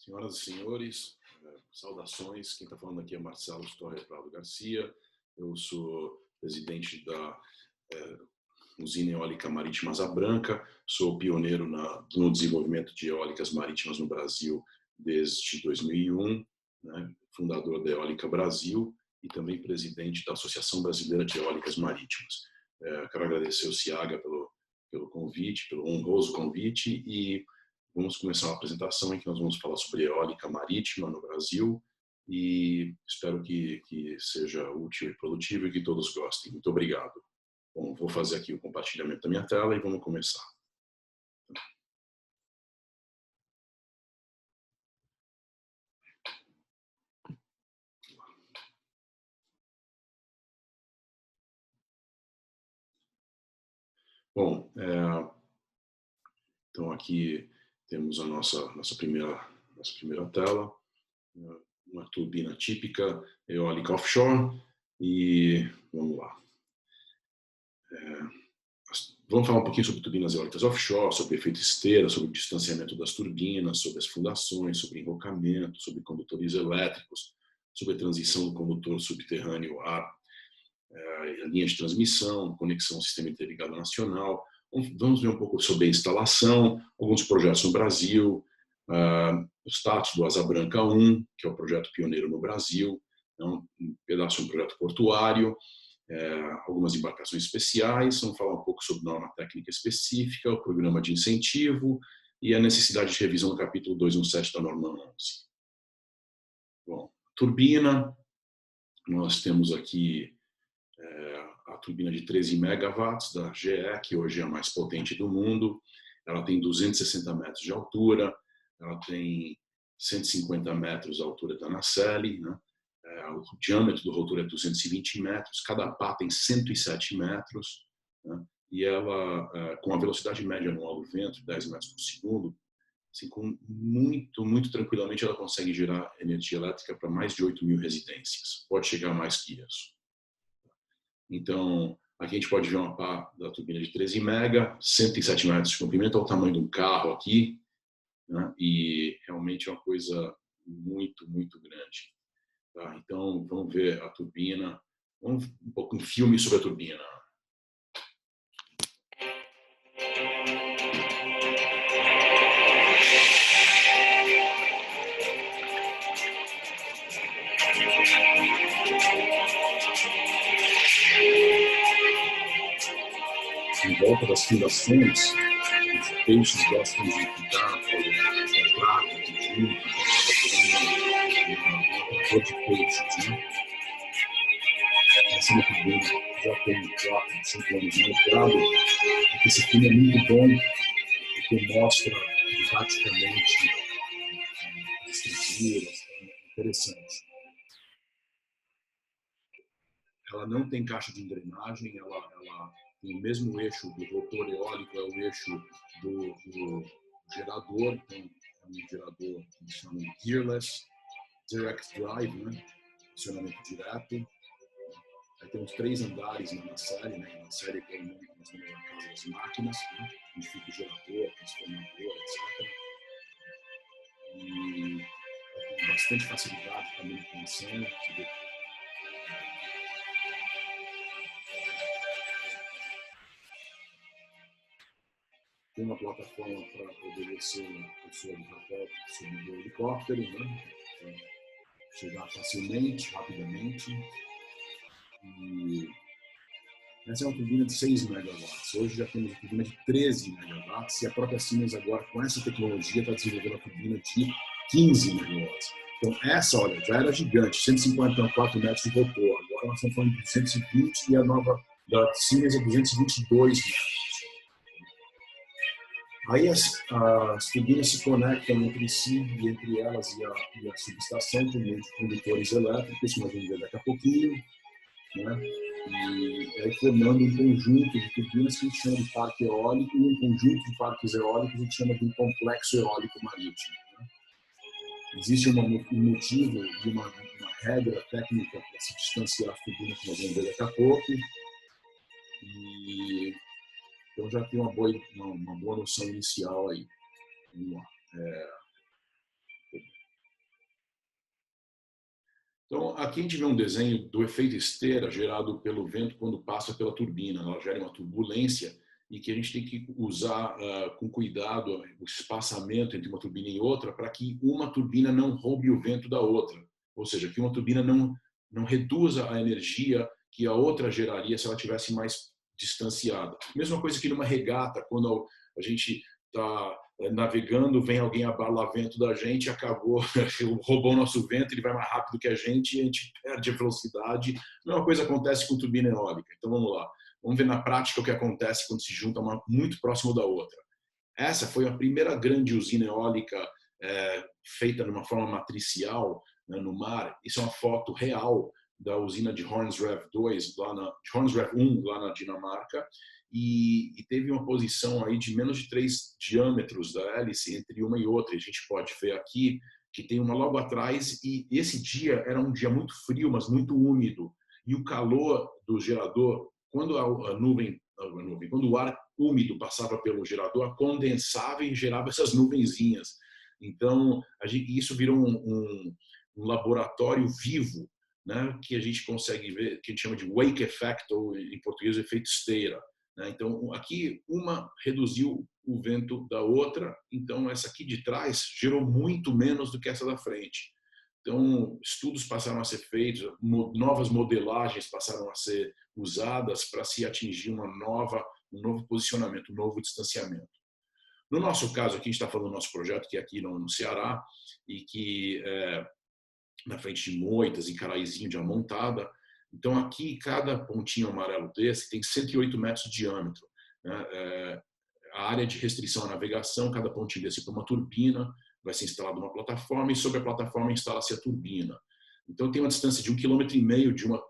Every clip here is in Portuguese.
Senhoras e senhores, saudações. Quem está falando aqui é Marcelo Torres Prado Garcia. Eu sou presidente da Usina Eólica Marítima Asa Branca. Sou pioneiro no desenvolvimento de eólicas marítimas no Brasil desde 2001, né? Fundador da Eólica Brasil e também presidente da Associação Brasileira de Eólicas Marítimas. Quero agradecer ao Ciaga pelo convite, pelo honroso convite, e vamos começar uma apresentação em que nós vamos falar sobre eólica marítima no Brasil e espero que seja útil e produtivo e que todos gostem. Muito obrigado. Bom, vou fazer aqui o compartilhamento da minha tela e vamos começar. Bom, então aqui temos a nossa primeira tela, uma turbina típica eólica offshore, e vamos lá. Vamos falar um pouquinho sobre turbinas eólicas offshore, sobre efeito esteira, sobre o distanciamento das turbinas, sobre as fundações, sobre invocamento, sobre condutores elétricos, sobre a transição do condutor subterrâneo à linha de transmissão, conexão ao sistema interligado nacional. Vamos ver um pouco sobre a instalação, alguns projetos no Brasil, o status do Asa Branca 1, que é o projeto pioneiro no Brasil, um pedaço de um projeto portuário, algumas embarcações especiais, vamos falar um pouco sobre norma técnica específica, o programa de incentivo e a necessidade de revisão do capítulo 217 da norma 11. Bom, turbina, nós temos aqui a turbina de 13 megawatts da GE, que hoje é a mais potente do mundo. Ela tem 260 metros de altura, ela tem 150 metros a altura da nacelle, né? O diâmetro do rotor é 220 metros, cada pá tem 107 metros, né? E ela, com a velocidade média anual do vento, 10 metros por segundo, assim, muito tranquilamente ela consegue gerar energia elétrica para mais de 8 mil residências. Pode chegar a mais que isso. Então, aqui a gente pode ver uma pá da turbina de 13 mega, 107 metros de comprimento, é o tamanho de um carro aqui, né? E realmente é uma coisa muito grande. Tá? Então, vamos ver a turbina, um pouco um filme sobre a turbina. Em volta das fundações, os peixes gostam de ficar com prato, de junto, uma cor de peixes, né? Essa turbina já tem 4, 5 anos de mercado. Esse filme é muito bom, porque mostra didaticamente as estruturas, é interessante. Ela não tem caixa de engrenagem, ela tem o mesmo eixo do rotor eólico, é o eixo do gerador, então é um gerador que eles chamam de gearless, direct drive, né? Funcionamento direto. Aí temos 3 andares na nacelle, né? Na nacelle que é o nome que nós temos na casa das máquinas, né? Onde fica o gerador, transformador, etc. E tem bastante facilidade para manutenção. Tem uma plataforma para poder ser pessoa de rapel subir do helicóptero, né? Então, chegar facilmente, rapidamente. E essa é uma turbina de 6 megawatts. Hoje já temos uma turbina de 13 megawatts e a própria Siemens agora, com essa tecnologia, está desenvolvendo uma turbina de 15 megawatts. Então essa, olha, já era gigante, 154 metros de rotor. Agora nós estamos falando de 220 e a nova da Siemens é 222 metros. Aí as turbinas se conectam entre si e entre elas e a subestação por meio de condutores elétricos, nós vamos ver daqui a pouquinho, né? E aí formando um conjunto de turbinas que a gente chama de parque eólico e um conjunto de parques eólicos a gente chama de um complexo eólico marítimo. Né? Existe um motivo e uma regra técnica para se distanciar as turbinas que nós vamos ver daqui a pouco. E então já tem uma boa noção inicial aí. Vamos lá. aqui a gente vê um desenho do efeito esteira gerado pelo vento quando passa pela turbina. Ela gera uma turbulência e que a gente tem que usar com cuidado o espaçamento entre uma turbina e outra para que uma turbina não roube o vento da outra. Ou seja, que uma turbina não reduza a energia que a outra geraria se ela tivesse mais distanciada. Mesma coisa que numa regata, quando a gente está navegando, vem alguém abalar vento da gente, acabou, roubou o nosso vento, ele vai mais rápido que a gente e a gente perde a velocidade. A mesma coisa acontece com turbina eólica. Então vamos lá, vamos ver na prática o que acontece quando se junta uma muito próximo da outra. Essa foi a primeira grande usina eólica feita de uma forma matricial, né, no mar. Isso é uma foto real da usina de Hornsrev 2, Hornsrev 1, lá na Dinamarca, e teve uma posição aí de menos de 3 diâmetros da hélice entre uma e outra. A gente pode ver aqui que tem uma logo atrás, e esse dia era um dia muito frio, mas muito úmido, e o calor do gerador, quando quando o ar úmido passava pelo gerador, condensava e gerava essas nuvenzinhas. Então, isso virou um laboratório vivo, né, que a gente consegue ver, que a gente chama de wake effect, ou em português, efeito esteira. Né? Então, aqui uma reduziu o vento da outra, então essa aqui de trás gerou muito menos do que essa da frente. Então, estudos passaram a ser feitos, novas modelagens passaram a ser usadas para se atingir um novo posicionamento, um novo distanciamento. No nosso caso, aqui a gente está falando do nosso projeto, que é aqui no Ceará, e que na frente de moitas, em Caraizinho de Amontada. Então, aqui, cada pontinho amarelo desse tem 108 metros de diâmetro. Né? A área de restrição à navegação, cada pontinho desse para uma turbina, vai ser instalada uma plataforma e sobre a plataforma instala-se a turbina. Então, tem uma distância de 1,5 km de uma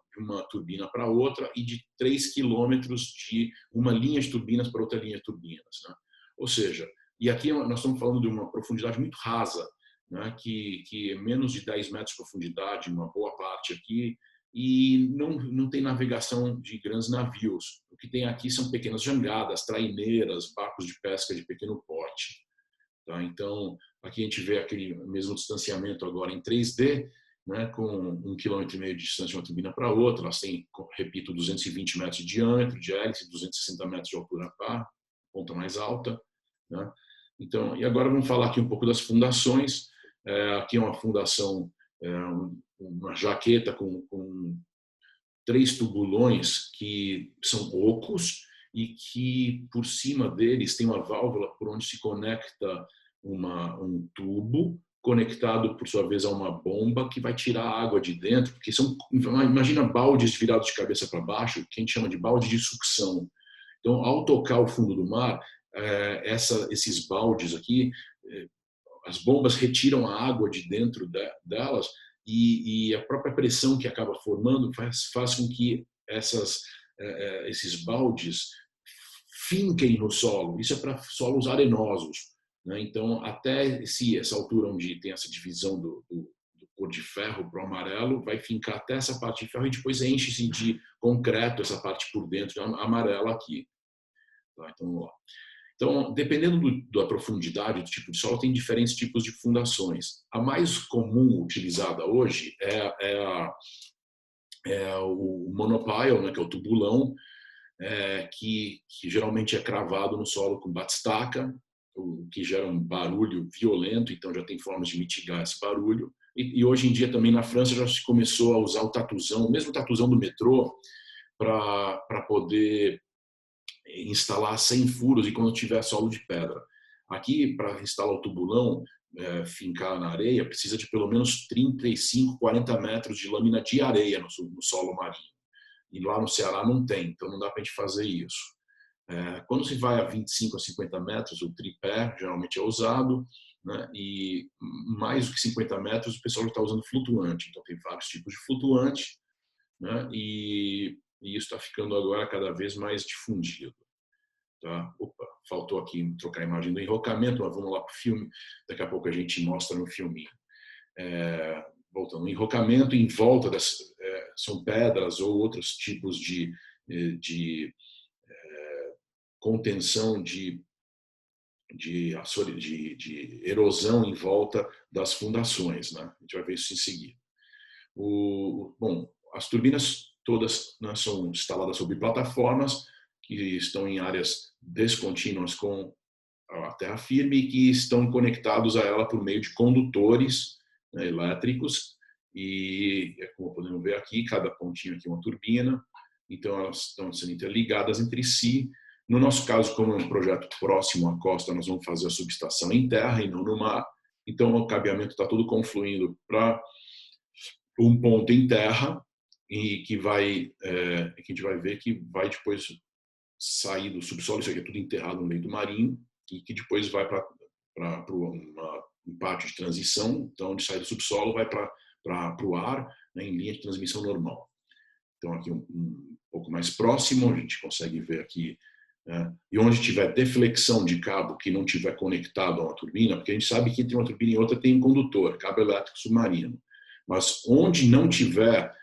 turbina para outra e de 3 quilômetros de uma linha de turbinas para outra linha de turbinas. Né? Ou seja, e aqui nós estamos falando de uma profundidade muito rasa, né, que é menos de 10 metros de profundidade, uma boa parte aqui, e não tem navegação de grandes navios. O que tem aqui são pequenas jangadas, traineiras, barcos de pesca de pequeno porte. Tá? Então, aqui a gente vê aquele mesmo distanciamento agora em 3D, né, com 1,5 km de distância de uma turbina para outra. Elas têm, repito, 220 metros de diâmetro, de hélice, 260 metros de altura para ponta mais alta. Né? Então, e agora vamos falar aqui um pouco das fundações. Aqui é uma fundação, uma jaqueta com 3 tubulões que são ocos e que por cima deles tem uma válvula por onde se conecta um tubo conectado por sua vez a uma bomba que vai tirar a água de dentro, porque imagina baldes virados de cabeça para baixo, que a gente chama de balde de sucção. Então, ao tocar o fundo do mar, esses baldes aqui, as bombas retiram a água de dentro delas e a própria pressão que acaba formando faz com que esses baldes finquem no solo. Isso é para solos arenosos. Né? Então, até essa altura onde tem essa divisão do cor de ferro para o amarelo, vai fincar até essa parte de ferro e depois enche-se de concreto essa parte por dentro, amarela aqui. Tá? Então, vamos lá. Então, dependendo da profundidade do tipo de solo, tem diferentes tipos de fundações. A mais comum utilizada hoje é o monopile, né, que é o tubulão, que geralmente é cravado no solo com batistaca, o que gera um barulho violento, então já tem formas de mitigar esse barulho. E hoje em dia também na França já se começou a usar o tatuzão, o mesmo tatuzão do metrô, para poder instalar sem furos e quando tiver solo de pedra. Aqui, para instalar o tubulão, fincar na areia, precisa de pelo menos 35, 40 metros de lâmina de areia no solo marinho. E lá no Ceará não tem, então não dá para a gente fazer isso. Quando se vai a 25 a 50 metros, o tripé geralmente é usado, né? E mais do que 50 metros o pessoal já está usando flutuante, então tem vários tipos de flutuante, né? E isso está ficando agora cada vez mais difundido. Tá? Opa, faltou aqui trocar a imagem do enrocamento, mas vamos lá para o filme, daqui a pouco a gente mostra no filminho. Voltando, o enrocamento em volta são pedras ou outros tipos de contenção de erosão em volta das fundações. Né? A gente vai ver isso em seguida. Bom, as turbinas todas, né, são instaladas sobre plataformas que estão em áreas descontínuas com a terra firme e que estão conectados a ela por meio de condutores, né, elétricos. E, como podemos ver aqui, cada pontinho aqui é uma turbina, então elas estão sendo interligadas entre si. No nosso caso, como é um projeto próximo à costa, nós vamos fazer a subestação em terra e não no mar. Então o cabeamento está tudo confluindo para um ponto em terra e que que a gente vai ver que vai depois sair do subsolo. Isso aqui é tudo enterrado no meio do marinho e que depois vai para um pátio de transição. Então, onde sai do subsolo, vai para o ar, né, em linha de transmissão normal. Então, aqui um pouco mais próximo, a gente consegue ver aqui, né, e onde tiver deflexão de cabo que não tiver conectado a uma turbina, porque a gente sabe que entre uma turbina e outra tem um condutor, cabo elétrico submarino. Mas onde não tiver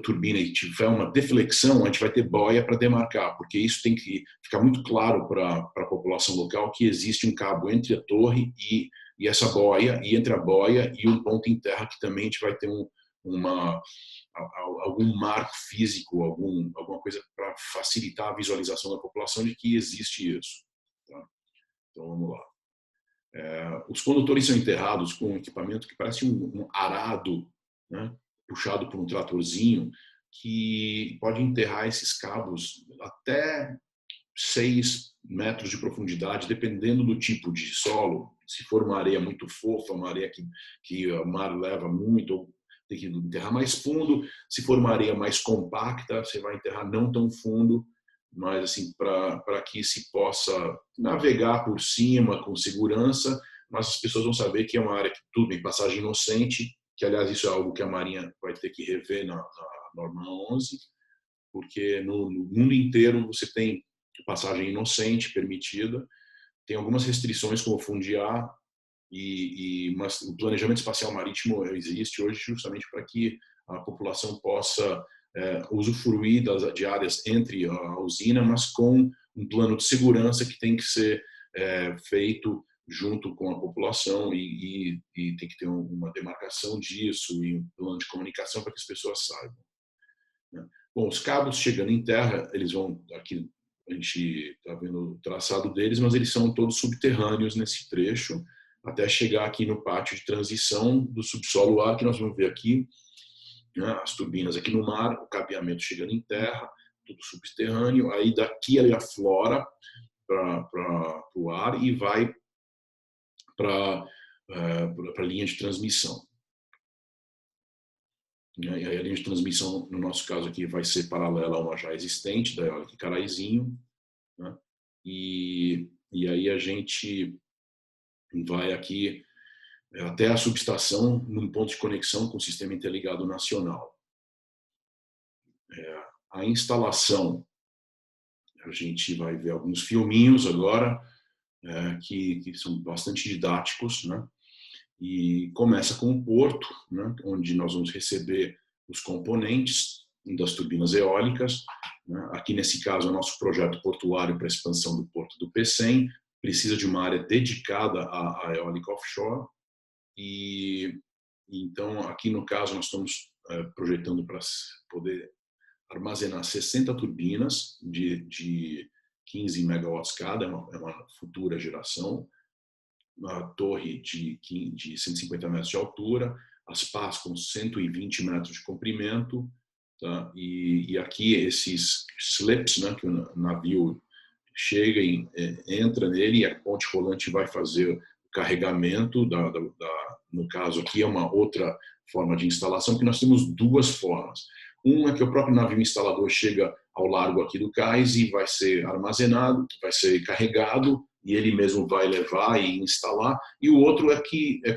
turbina e tiver uma deflexão, a gente vai ter boia para demarcar, porque isso tem que ficar muito claro para a população local que existe um cabo entre a torre e essa boia, e entre a boia e um ponto em terra que também a gente vai ter algum marco físico, alguma coisa para facilitar a visualização da população de que existe isso. Tá? Então vamos lá. Os condutores são enterrados com um equipamento que parece um arado, né, puxado por um tratorzinho, que pode enterrar esses cabos até 6 metros de profundidade, dependendo do tipo de solo. Se for uma areia muito fofa, uma areia que o mar leva muito, tem que enterrar mais fundo. Se for uma areia mais compacta, você vai enterrar não tão fundo, mas assim, para que se possa navegar por cima com segurança, mas as pessoas vão saber que é uma área que tudo em passagem inocente, que aliás isso é algo que a Marinha vai ter que rever na norma 11, porque no mundo inteiro você tem passagem inocente permitida, tem algumas restrições como fundiar, mas o planejamento espacial marítimo existe hoje justamente para que a população possa usufruir de áreas entre a usina, mas com um plano de segurança que tem que ser feito junto com a população e tem que ter uma demarcação disso e um plano de comunicação para que as pessoas saibam. Né? Bom, os cabos chegando em terra, eles vão aqui, a gente está vendo o traçado deles, mas eles são todos subterrâneos nesse trecho, até chegar aqui no pátio de transição do subsolo ar, que nós vamos ver aqui, né, as turbinas aqui no mar, o cabeamento chegando em terra, tudo subterrâneo, aí daqui ele aflora para o ar e vai para a linha de transmissão. E aí a linha de transmissão, no nosso caso aqui, vai ser paralela a uma já existente, da Eólica Caraizinho, né? E aí a gente vai aqui até a subestação num ponto de conexão com o Sistema Interligado Nacional. A instalação, a gente vai ver alguns filminhos agora que são bastante didáticos, né? E começa com o porto, né, onde nós vamos receber os componentes das turbinas eólicas. Né? Aqui, nesse caso, é o nosso projeto portuário para a expansão do porto do Pecém, precisa de uma área dedicada à eólica offshore. E então, aqui no caso, nós estamos projetando para poder armazenar 60 turbinas de 15 megawatts cada, é uma futura geração, uma torre de 150 metros de altura, as pás com 120 metros de comprimento, tá? E aqui esses slips, né, que o navio chega e entra nele e a ponte rolante vai fazer o carregamento, no caso aqui é uma outra forma de instalação, que nós temos duas formas. Uma é que o próprio navio instalador chega ao largo aqui do cais e vai ser armazenado, vai ser carregado, e ele mesmo vai levar e instalar. E o outro é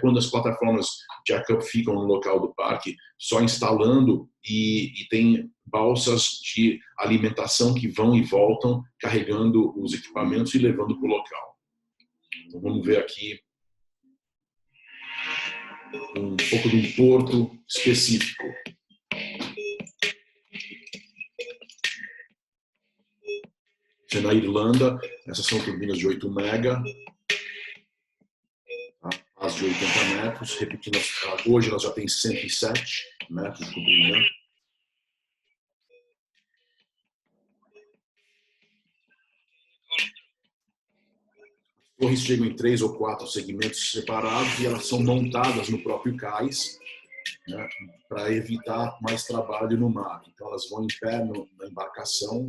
quando as plataformas jack-up ficam no local do parque, só instalando, e tem balsas de alimentação que vão e voltam, carregando os equipamentos e levando para o local. Então vamos ver aqui um pouco de um porto específico. Isso é na Irlanda, essas são turbinas de 8 mega, as de 80 metros, repetindo, hoje nós já temos 107, metros de comprimento. As torres chegam em 3 ou 4 segmentos separados e elas são montadas no próprio cais, né, para evitar mais trabalho no mar. Então, elas vão em pé na embarcação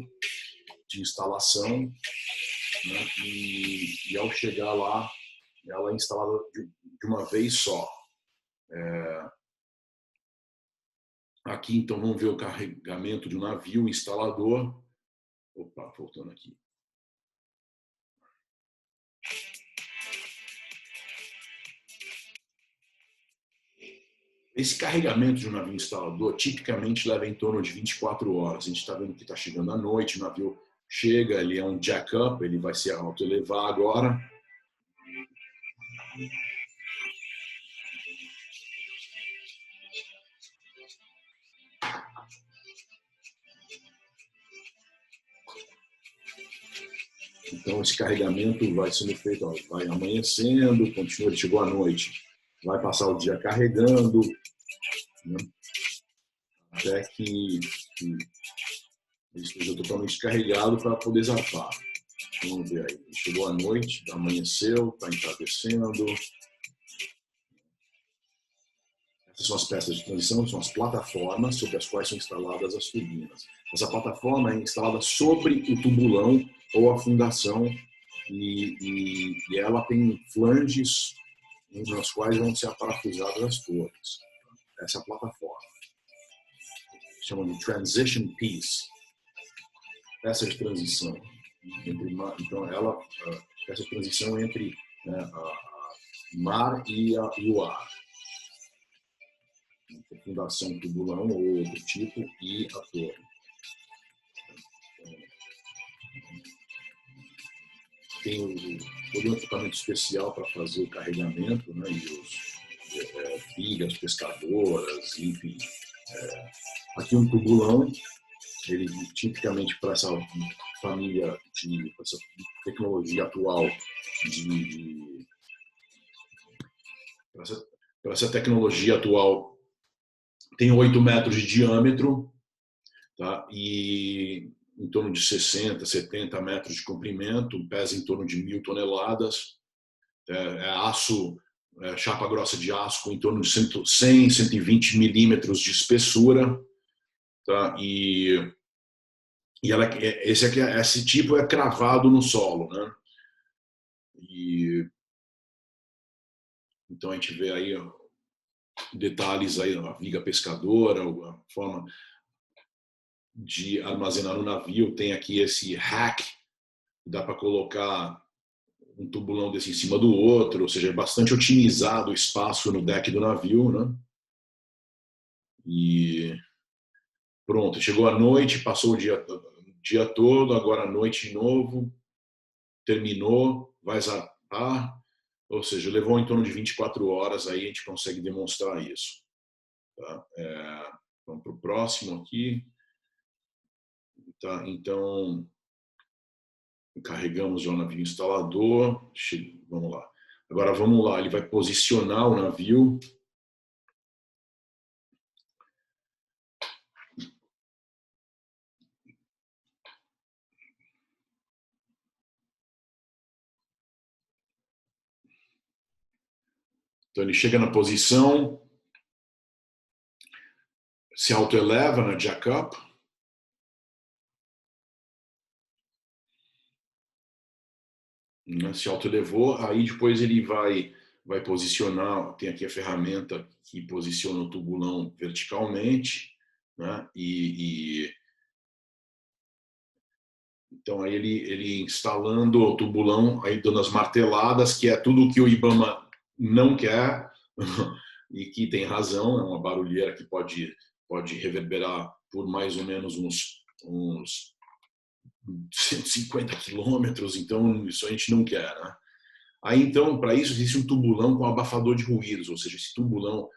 de instalação, né, e ao chegar lá, ela é instalada de uma vez só. Aqui, então, vamos ver o carregamento de um navio instalador. Opa, voltando aqui. Esse carregamento de um navio instalador tipicamente leva em torno de 24 horas. A gente está vendo que está chegando à noite, o navio chega, ele é um jack-up, ele vai se autoelevar agora. Então, esse carregamento vai sendo feito, ó, vai amanhecendo, continua, ele chegou à noite, vai passar o dia carregando, né, até que ele esteja totalmente carregado para poder zarpar. Vamos ver aí. Ele chegou à noite, amanheceu, está entardecendo. Essas são as peças de transição, são as plataformas sobre as quais são instaladas as turbinas. Essa plataforma é instalada sobre o tubulão ou a fundação e ela tem flanges nas quais vão ser aparafusadas as torres. Essa é a plataforma. Chama de transition piece, peça de transição. Então, ela peça de transição entre mar e o ar. Fundação tubulão ou outro tipo e a torre. Tem todo um equipamento especial para fazer o carregamento, né, e os vigas pescadoras, enfim. Aqui um tubulão, ele tipicamente para essa família, para essa tecnologia atual, para essa tecnologia atual, tem 8 metros de diâmetro, tá? E em torno de 60, 70 metros de comprimento, pesa em torno de 1.000 toneladas. É aço, chapa grossa de aço com em torno de 100, 120 milímetros de espessura. Tá? E esse tipo é cravado no solo. Né? Então a gente vê aí detalhes, aí, a viga pescadora, a forma de armazenar no navio. Tem aqui esse rack, dá para colocar um tubulão desse em cima do outro, ou seja, é bastante otimizado o espaço no deck do navio, né? E pronto, chegou a noite, passou o dia todo, agora à noite de novo, terminou, vai zarpar, ou seja, levou em torno de 24 horas, aí a gente consegue demonstrar isso. Tá? Vamos para o próximo aqui. Tá? Então, carregamos já o navio instalador. Vamos lá. Agora vamos lá, ele vai posicionar o navio. Então ele chega na posição, se autoeleva na jack-up. Se autoelevou, aí depois ele vai posicionar, tem aqui a ferramenta que posiciona o tubulão verticalmente, né? Então aí ele instalando o tubulão, aí dando as marteladas, que é tudo o que o IBAMA não quer, e que tem razão, é uma barulheira que pode reverberar por mais ou menos uns 150 quilômetros, então isso a gente não quer, né? Aí então, para isso existe um tubulão com abafador de ruídos, ou seja, esse tubulão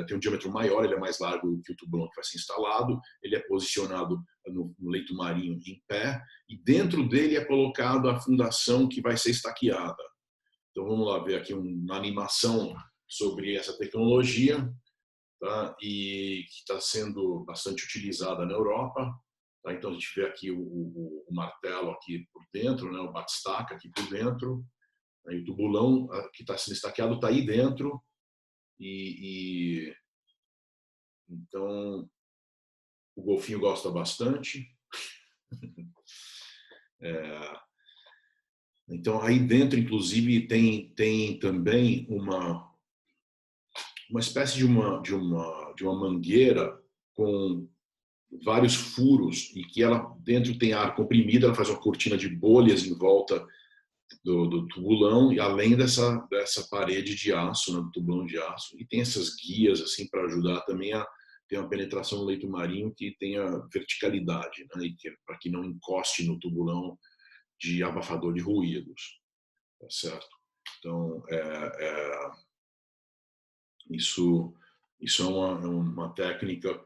tem um diâmetro maior, ele é mais largo que o tubulão que vai ser instalado, ele é posicionado no leito marinho em pé e dentro dele é colocado a fundação que vai ser estaqueada. Então vamos lá ver aqui uma animação sobre essa tecnologia. tá? E que está sendo bastante utilizada na Europa. Tá? Então a gente vê aqui o martelo aqui por dentro, né? O batistaca aqui por dentro, aí o tubulão que está sendo estaqueado está aí dentro e então o golfinho gosta bastante. Então aí dentro, inclusive, tem também uma espécie de uma mangueira com vários furos e que ela dentro tem ar comprimido, ela faz uma cortina de bolhas em volta do tubulão e além dessa parede de aço, né, do tubulão de aço, e tem essas guias assim para ajudar também a ter uma penetração no leito marinho que tenha verticalidade, né, e para que não encoste no tubulão de abafador de ruídos, tá certo? Então isso é uma técnica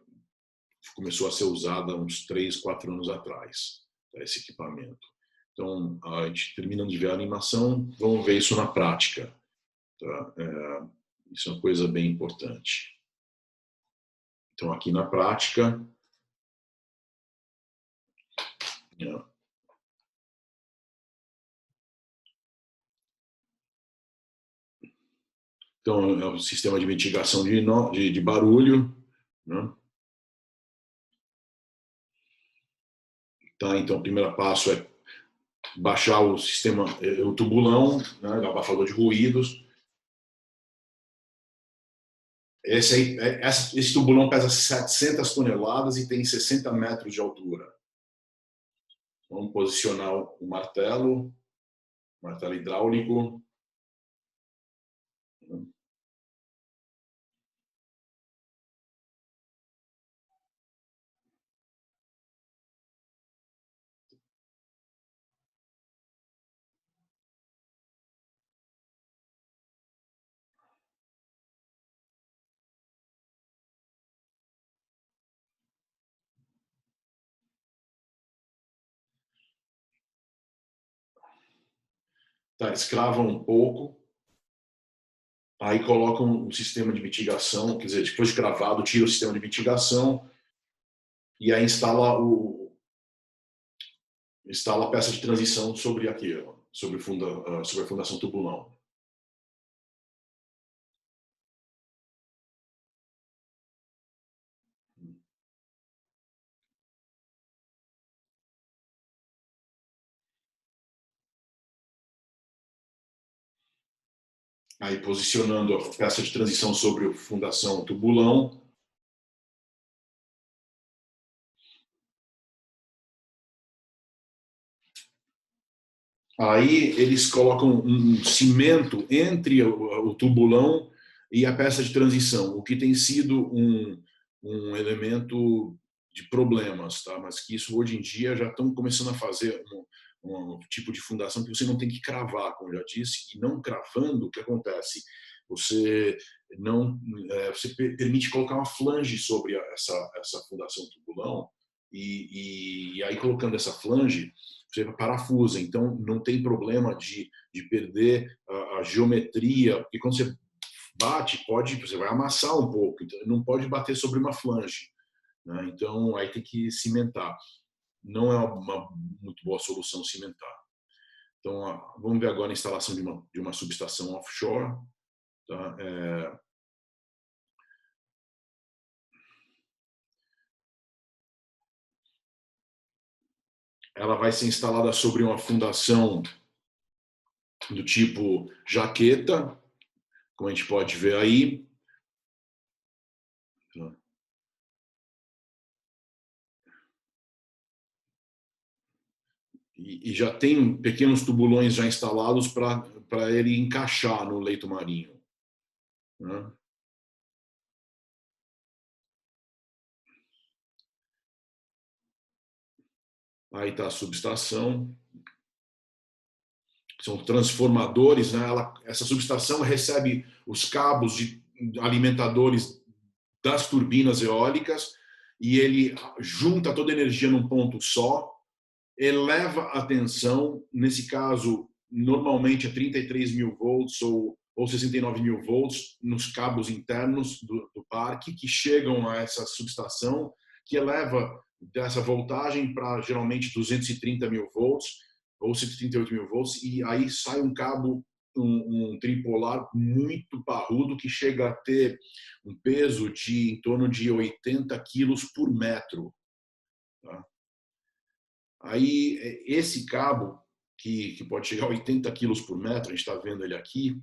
que começou a ser usada há uns 3, 4 anos atrás, tá, esse equipamento. Então, a gente terminando de ver a animação, vamos ver isso na prática. Tá? Isso é uma coisa bem importante. Então, aqui na prática, então, é o sistema de mitigação de barulho. Né? Tá? Então, o primeiro passo é baixar o sistema, o tubulão, né, o abafador de ruídos. Esse tubulão pesa 700 toneladas e tem 60 metros de altura. Vamos posicionar o martelo hidráulico. Tá, escravam um pouco, aí colocam um sistema de mitigação, quer dizer, depois de cravado, tira o sistema de mitigação e aí instala a peça de transição sobre aquilo, sobre a fundação tubulão. Aí posicionando a peça de transição sobre a fundação tubulão. Aí eles colocam um cimento entre o tubulão e a peça de transição, o que tem sido um elemento de problemas, tá? Mas que isso hoje em dia já estão começando a fazer um tipo de fundação que você não tem que cravar, como eu já disse, e não cravando, o que acontece? Você não você permite colocar uma flange sobre essa fundação tubulão e aí colocando essa flange você parafusa, então não tem problema de perder a geometria, porque quando você bate, você vai amassar um pouco, então não pode bater sobre uma flange, né? Então aí tem que cimentar. Não é uma muito boa solução cimentar. Então vamos ver agora a instalação de uma subestação offshore. Tá? Ela vai ser instalada sobre uma fundação do tipo jaqueta, como a gente pode ver aí. E já tem pequenos tubulões já instalados para ele encaixar no leito marinho. Né? Aí está a subestação. São transformadores, né? Essa subestação recebe os cabos alimentadores das turbinas eólicas e ele junta toda a energia num ponto só, eleva a tensão, nesse caso, normalmente é 33 mil volts ou ou 69 mil volts nos cabos internos do parque que chegam a essa subestação, que eleva dessa voltagem para geralmente 230 mil volts ou 138 mil volts, e aí sai um cabo, um tripolar muito parrudo que chega a ter um peso de em torno de 80 quilos por metro. Tá? Aí, esse cabo, que pode chegar a 80 quilos por metro, a gente está vendo ele aqui,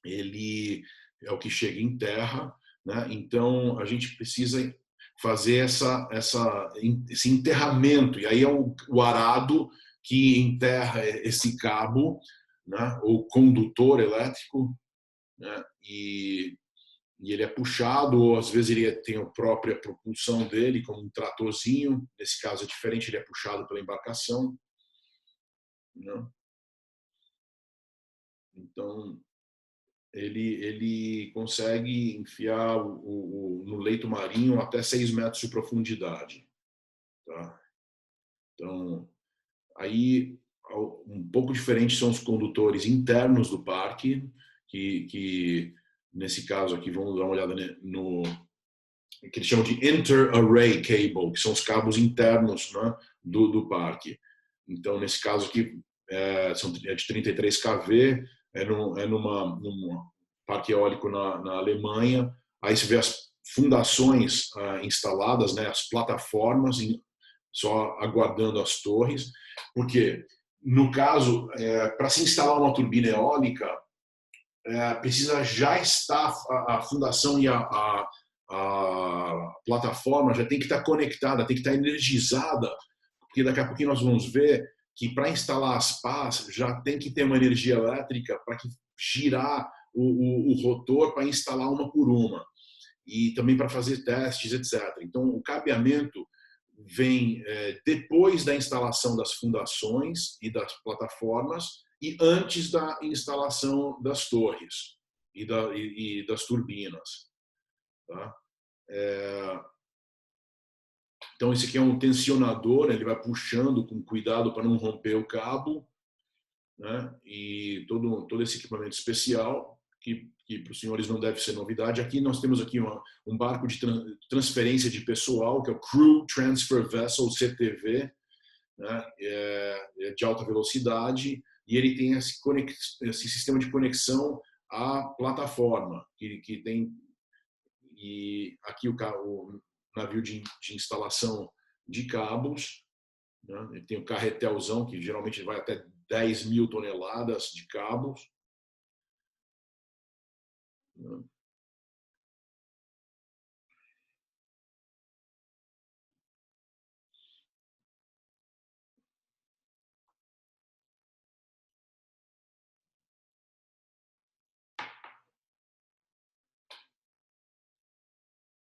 ele é o que chega em terra, né? Então a gente precisa fazer esse enterramento, e aí é o arado que enterra esse cabo, né? O condutor elétrico, né? E ele é puxado, ou às vezes ele tem a própria propulsão dele, como um tratorzinho. Nesse caso é diferente, ele é puxado pela embarcação, né? Então ele consegue enfiar no leito marinho até 6 metros de profundidade. Tá? Então, aí, um pouco diferente são os condutores internos do parque, que nesse caso aqui, vamos dar uma olhada no que eles chamam de inter-array cable, que são os cabos internos, né, do parque. Então, nesse caso aqui, é de 33 kV, numa parque eólico na Alemanha. Aí você vê as fundações instaladas, né, as plataformas, só aguardando as torres, porque, no caso, para se instalar uma turbina eólica, precisa já estar a fundação e a plataforma já tem que estar conectada, tem que estar energizada, porque daqui a pouquinho nós vamos ver que para instalar as pás já tem que ter uma energia elétrica para girar o rotor para instalar uma por uma, e também para fazer testes, etc. Então, o cabeamento vem depois da instalação das fundações e das plataformas e antes da instalação das torres e das turbinas. Tá? Então, esse aqui é um tensionador, ele vai puxando com cuidado para não romper o cabo, né? E todo esse equipamento especial, que para os senhores não deve ser novidade. Aqui nós temos aqui um barco de transferência de pessoal, que é o Crew Transfer Vessel, CTV, né? De alta velocidade, e ele tem esse sistema de conexão à plataforma, que tem, e aqui o navio de instalação de cabos, né? Ele tem o carretelzão, que geralmente vai até 10 mil toneladas de cabos, né?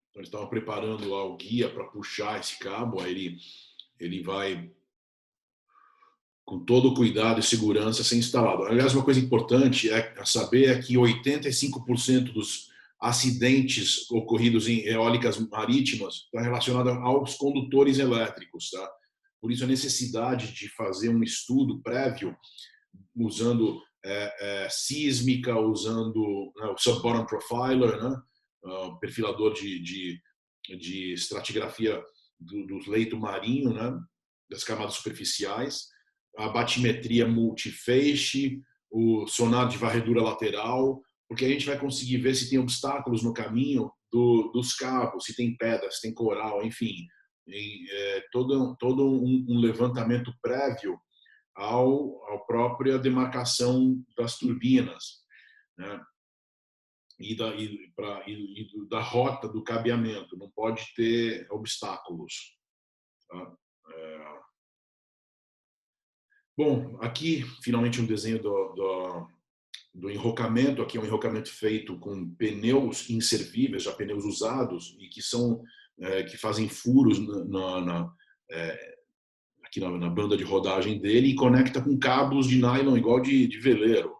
Então, eles estavam preparando lá o guia para puxar esse cabo, aí ele vai com todo o cuidado e segurança ser instalado. Aliás, uma coisa importante a saber é que 85% dos acidentes ocorridos em eólicas marítimas está relacionado aos condutores elétricos, tá? Por isso a necessidade de fazer um estudo prévio usando sísmica, usando, né, o sub-bottom profiler, né, perfilador de estratigrafia do leito marinho, né, das camadas superficiais, a batimetria multifeixe, o sonar de varredura lateral, porque a gente vai conseguir ver se tem obstáculos no caminho dos cabos, se tem pedras, se tem coral, enfim, todo um levantamento prévio à própria demarcação das turbinas, né? Da rota do cabeamento. Não pode ter obstáculos. Tá? Bom, aqui finalmente um desenho do enrocamento. Aqui é um enrocamento feito com pneus inservíveis, já pneus usados, e que fazem furos aqui na banda de rodagem dele, e conecta com cabos de nylon igual de veleiro.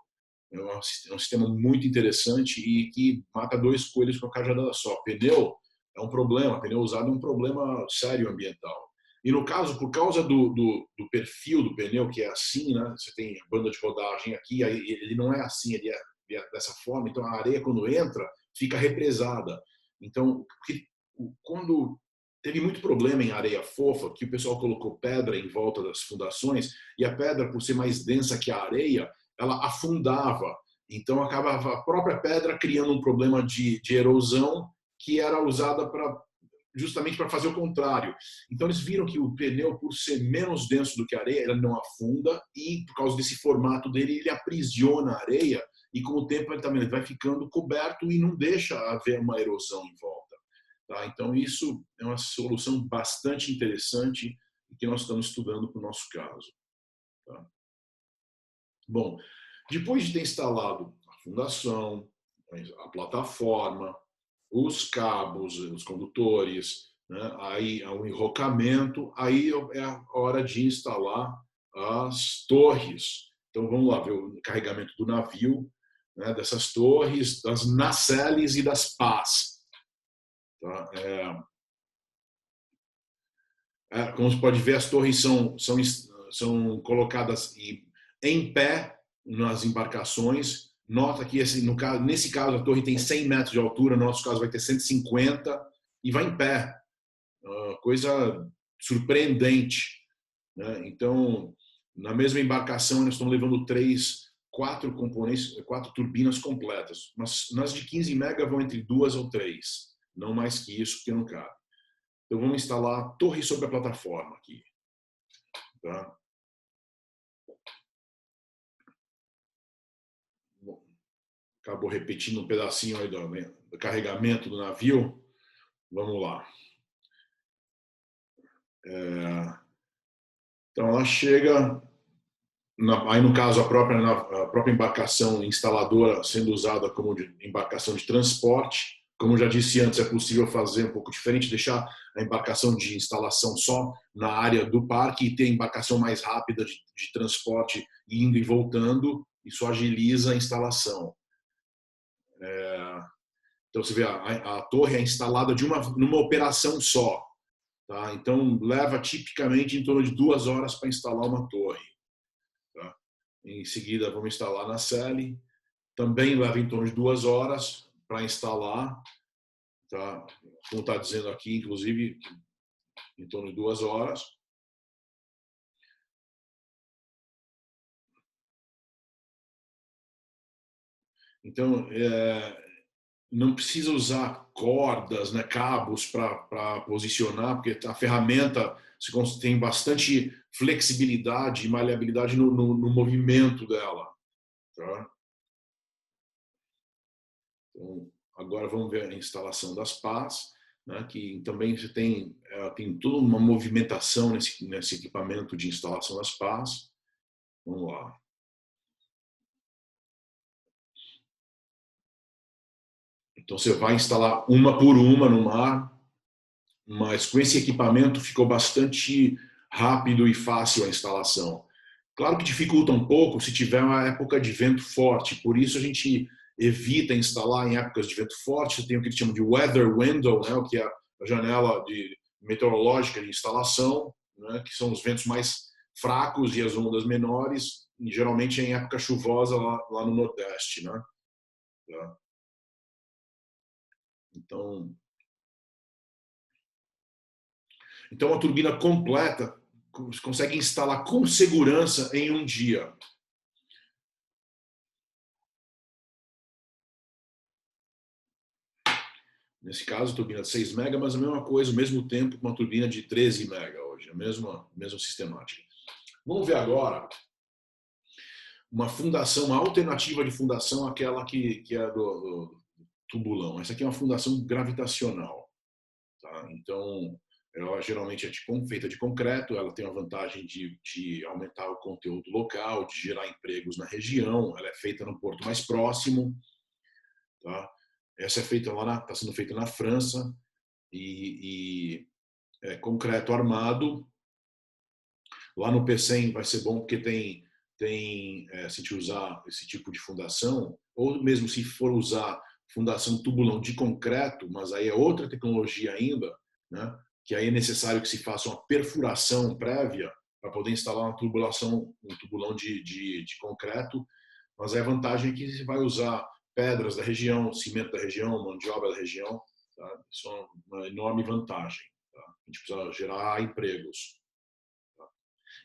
É um sistema muito interessante e que mata dois coelhos com a cajadada só. Pneu é um problema, pneu usado é um problema sério ambiental. E no caso, por causa do perfil do pneu, que é assim, né? Você tem a banda de rodagem aqui, ele não é assim, ele é dessa forma, então a areia quando entra fica represada. Então, quando teve muito problema em areia fofa, que o pessoal colocou pedra em volta das fundações, e a pedra, por ser mais densa que a areia, ela afundava. Então, acabava a própria pedra criando um problema de erosão que era usada justamente para fazer o contrário. Então, eles viram que o pneu, por ser menos denso do que a areia, ele não afunda e, por causa desse formato dele, ele aprisiona a areia e, com o tempo, ele vai ficando coberto e não deixa haver uma erosão em volta. Tá? Então, isso é uma solução bastante interessante e que nós estamos estudando para o nosso caso. Tá? Bom, depois de ter instalado a fundação, a plataforma, os cabos, os condutores, né? Aí o enrocamento, aí é a hora de instalar as torres. Então vamos lá ver o carregamento do navio, né? Dessas torres, das nacelles e das pás. Tá? Como você pode ver, as torres são colocadas em pé nas embarcações. Nota que nesse caso a torre tem 100 metros de altura, no nosso caso vai ter 150 e vai em pé. Coisa surpreendente. Né? Então, na mesma embarcação, nós estamos levando quatro componentes, 4 turbinas completas. Mas nas de 15 mega vão entre 2 ou 3, não mais que isso, porque não cabe. Então, vamos instalar a torre sobre a plataforma aqui. Tá? Bom, acabou repetindo um pedacinho aí do carregamento do navio. Vamos lá. Então, ela chega, aí no caso a própria embarcação instaladora sendo usada como embarcação de transporte. Como já disse antes, é possível fazer um pouco diferente, deixar a embarcação de instalação só na área do parque e ter a embarcação mais rápida de transporte indo e voltando. Isso agiliza a instalação. Então você vê, a torre é instalada numa operação só. Tá? Então leva tipicamente em torno de 2 horas para instalar uma torre. Tá? Em seguida vamos instalar a nacelle. Também leva em torno de 2 horas para instalar. Tá? Como está dizendo aqui, inclusive, em torno de 2 horas. Então, não precisa usar cordas, né, cabos para posicionar, porque a ferramenta tem bastante flexibilidade e maleabilidade no movimento dela. Tá? Então, agora vamos ver a instalação das pás, né, que também você tem toda uma movimentação nesse equipamento de instalação das pás. Vamos lá. Então você vai instalar uma por uma no mar, mas com esse equipamento ficou bastante rápido e fácil a instalação. Claro que dificulta um pouco se tiver uma época de vento forte, por isso a gente evita instalar em épocas de vento forte. Você tem o que eles chamam de weather window, né, que é a janela meteorológica de instalação, né, que são os ventos mais fracos e as ondas menores, e geralmente em época chuvosa lá no Nordeste. Né? Tá? Então, a turbina completa consegue instalar com segurança em um dia. Nesse caso, a turbina de 6 mega, mas a mesma coisa, o mesmo tempo com uma turbina de 13 mega hoje, a mesma sistemática. Vamos ver agora uma fundação, uma alternativa de fundação, aquela que é do tubulão. Essa aqui é uma fundação gravitacional. Tá? Então, ela geralmente é feita de concreto, ela tem a vantagem de aumentar o conteúdo local, de gerar empregos na região, ela é feita no porto mais próximo. Tá? Essa está sendo feita na França e é concreto armado. Lá no PCM vai ser bom porque se a gente usar esse tipo de fundação, ou mesmo se for usar fundação tubulão de concreto, mas aí é outra tecnologia ainda, né? Que aí é necessário que se faça uma perfuração prévia para poder instalar um tubulão de concreto. Mas a vantagem é que você vai usar pedras da região, cimento da região, mão de obra da região. Tá? Isso é uma enorme vantagem. Tá? A gente precisa gerar empregos. Tá?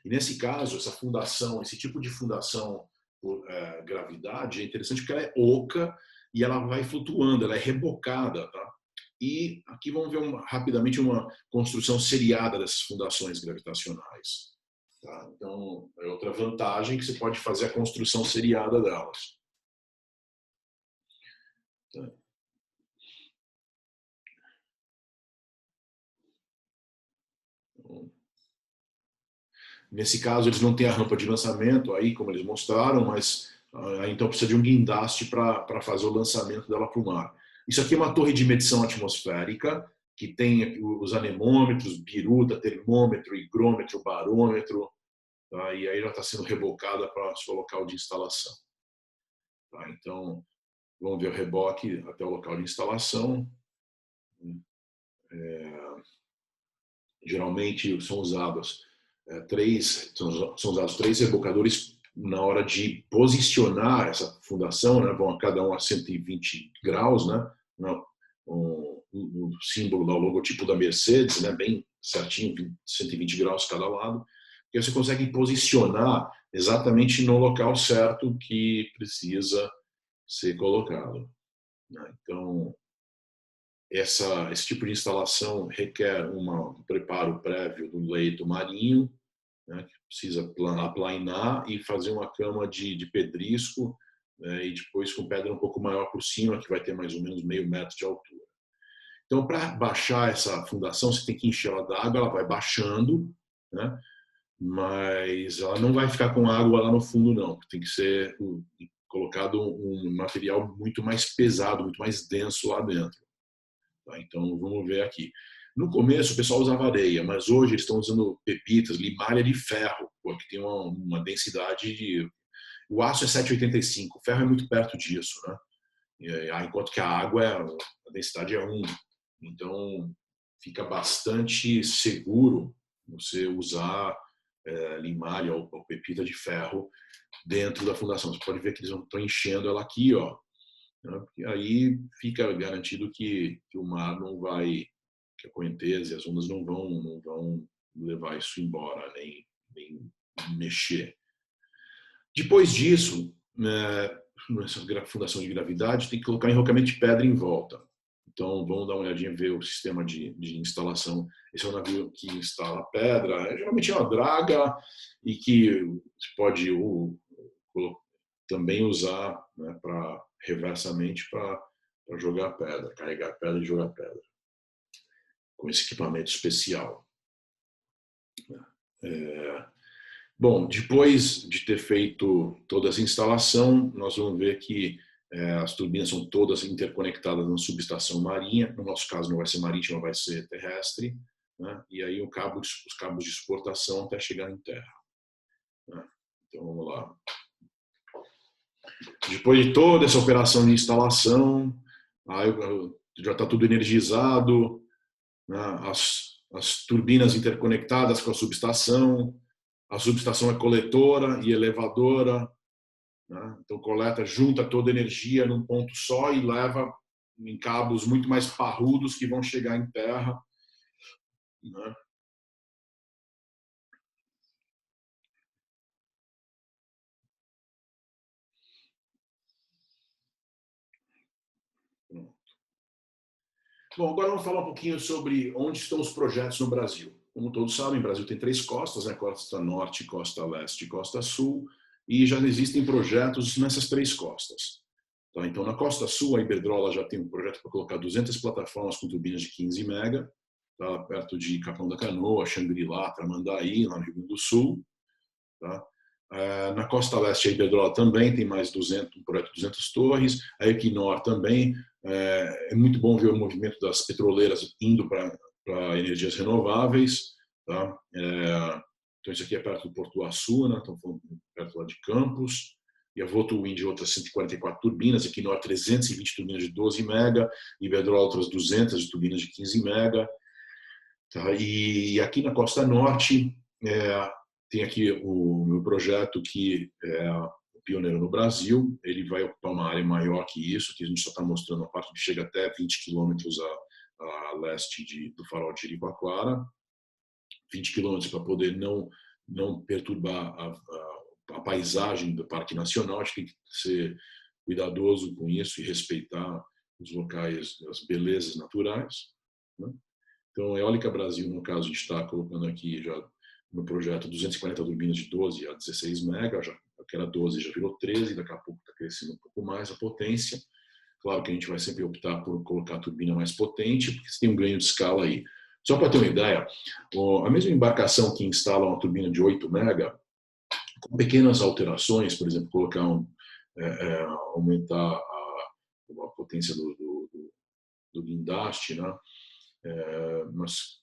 E nesse caso, essa fundação, esse tipo de fundação por gravidade é interessante porque ela é oca e ela vai flutuando, ela é rebocada. Tá? E aqui vamos ver rapidamente uma construção seriada dessas fundações gravitacionais. Tá? Então, é outra vantagem que você pode fazer a construção seriada delas. Tá? Então, nesse caso, eles não têm a rampa de lançamento aí, como eles mostraram, mas então precisa de um guindaste para fazer o lançamento dela para o mar. Isso aqui é uma torre de medição atmosférica, que tem os anemômetros, biruta, termômetro, higrômetro, barômetro, tá? E aí já está sendo rebocada para o seu local de instalação. Tá? Então, vamos ver o reboque até o local de instalação. Geralmente são usados são usados 3 rebocadores na hora de posicionar essa fundação, né? Vão a cada um a 120 graus, né? O símbolo, o logotipo da Mercedes, né? Bem certinho, 120 graus cada lado. E você consegue posicionar exatamente no local certo que precisa ser colocado. Né? Então, esse tipo de instalação requer um preparo prévio do leito marinho, né, que precisa aplainar e fazer uma cama de pedrisco, né, e depois com pedra um pouco maior por cima, que vai ter mais ou menos meio metro de altura. Então, para baixar essa fundação, você tem que encher ela d'água, ela vai baixando, né, mas ela não vai ficar com água lá no fundo, não. Tem que ser colocado um material muito mais pesado, muito mais denso lá dentro. Tá? Então, vamos ver aqui. No começo, o pessoal usava areia, mas hoje eles estão usando pepitas, limalha de ferro, que tem uma densidade de... O aço é 7,85, o ferro é muito perto disso, né? Enquanto que a água, a densidade é 1. Então, fica bastante seguro você usar limalha ou pepita de ferro dentro da fundação. Você pode ver que eles estão enchendo ela aqui, ó. Porque aí fica garantido que o mar não vai, que a correnteza e as ondas não vão levar isso embora, nem mexer. Depois disso, nessa fundação de gravidade, tem que colocar enrocamento de pedra em volta. Então, vamos dar uma olhadinha, ver o sistema de instalação. Esse é o navio que instala a pedra. Geralmente é uma draga e que você pode também usar, né, reversamente para jogar pedra, carregar pedra e jogar pedra, com esse equipamento especial. Bom, depois de ter feito toda essa instalação, nós vamos ver que as turbinas são todas interconectadas na subestação marinha. No nosso caso, não vai ser marítima, vai ser terrestre. Né? E aí os cabos de exportação até chegar em terra. Né? Então, vamos lá. Depois de toda essa operação de instalação, aí já está tudo energizado, né? As turbinas interconectadas com a subestação é coletora e elevadora, né? Então coleta, junta toda a energia num ponto só e leva em cabos muito mais parrudos que vão chegar em terra, né? Bom, agora vamos falar um pouquinho sobre onde estão os projetos no Brasil. Como todos sabem, o Brasil tem 3 costas, né? Costa Norte, Costa Leste e Costa Sul, e já existem projetos nessas 3 costas. Tá? Então, na Costa Sul, a Iberdrola já tem um projeto para colocar 200 plataformas com turbinas de 15 mega, tá? Perto de Capão da Canoa, Xangri-Lá, Tramandaí, lá no Rio Grande do Sul. Tá? Na Costa Leste, a Iberdrola também tem mais um projeto de 200 torres, a Equinor também. É muito bom ver o movimento das petroleiras indo para energias renováveis. Tá? Então, isso aqui é perto do Porto Açu, né? Estamos falando perto lá de Campos. E a Votowind, outras 144 turbinas, Equinor 320 turbinas de 12 mega, Iberdrola outras 200 de turbinas de 15 mega. Tá? E aqui na Costa Norte, tem aqui o meu projeto que é o pioneiro no Brasil. Ele vai ocupar uma área maior que isso, que a gente só está mostrando a parte que chega até 20 quilômetros a leste do farol de Jericoacoara, 20 quilômetros para poder não perturbar a paisagem do Parque Nacional. A gente tem que ser cuidadoso com isso e respeitar os locais, as belezas naturais, né? Então, a Eólica Brasil, no caso, a gente está colocando aqui já no projeto 240 turbinas de 12 a 16 mega, já, que era 12 já virou 13, daqui a pouco está crescendo um pouco mais a potência. Claro que a gente vai sempre optar por colocar a turbina mais potente, porque você tem um ganho de escala aí. Só para ter uma ideia, a mesma embarcação que instala uma turbina de 8 mega, com pequenas alterações, por exemplo, colocar aumentar a potência do guindaste, né? Mas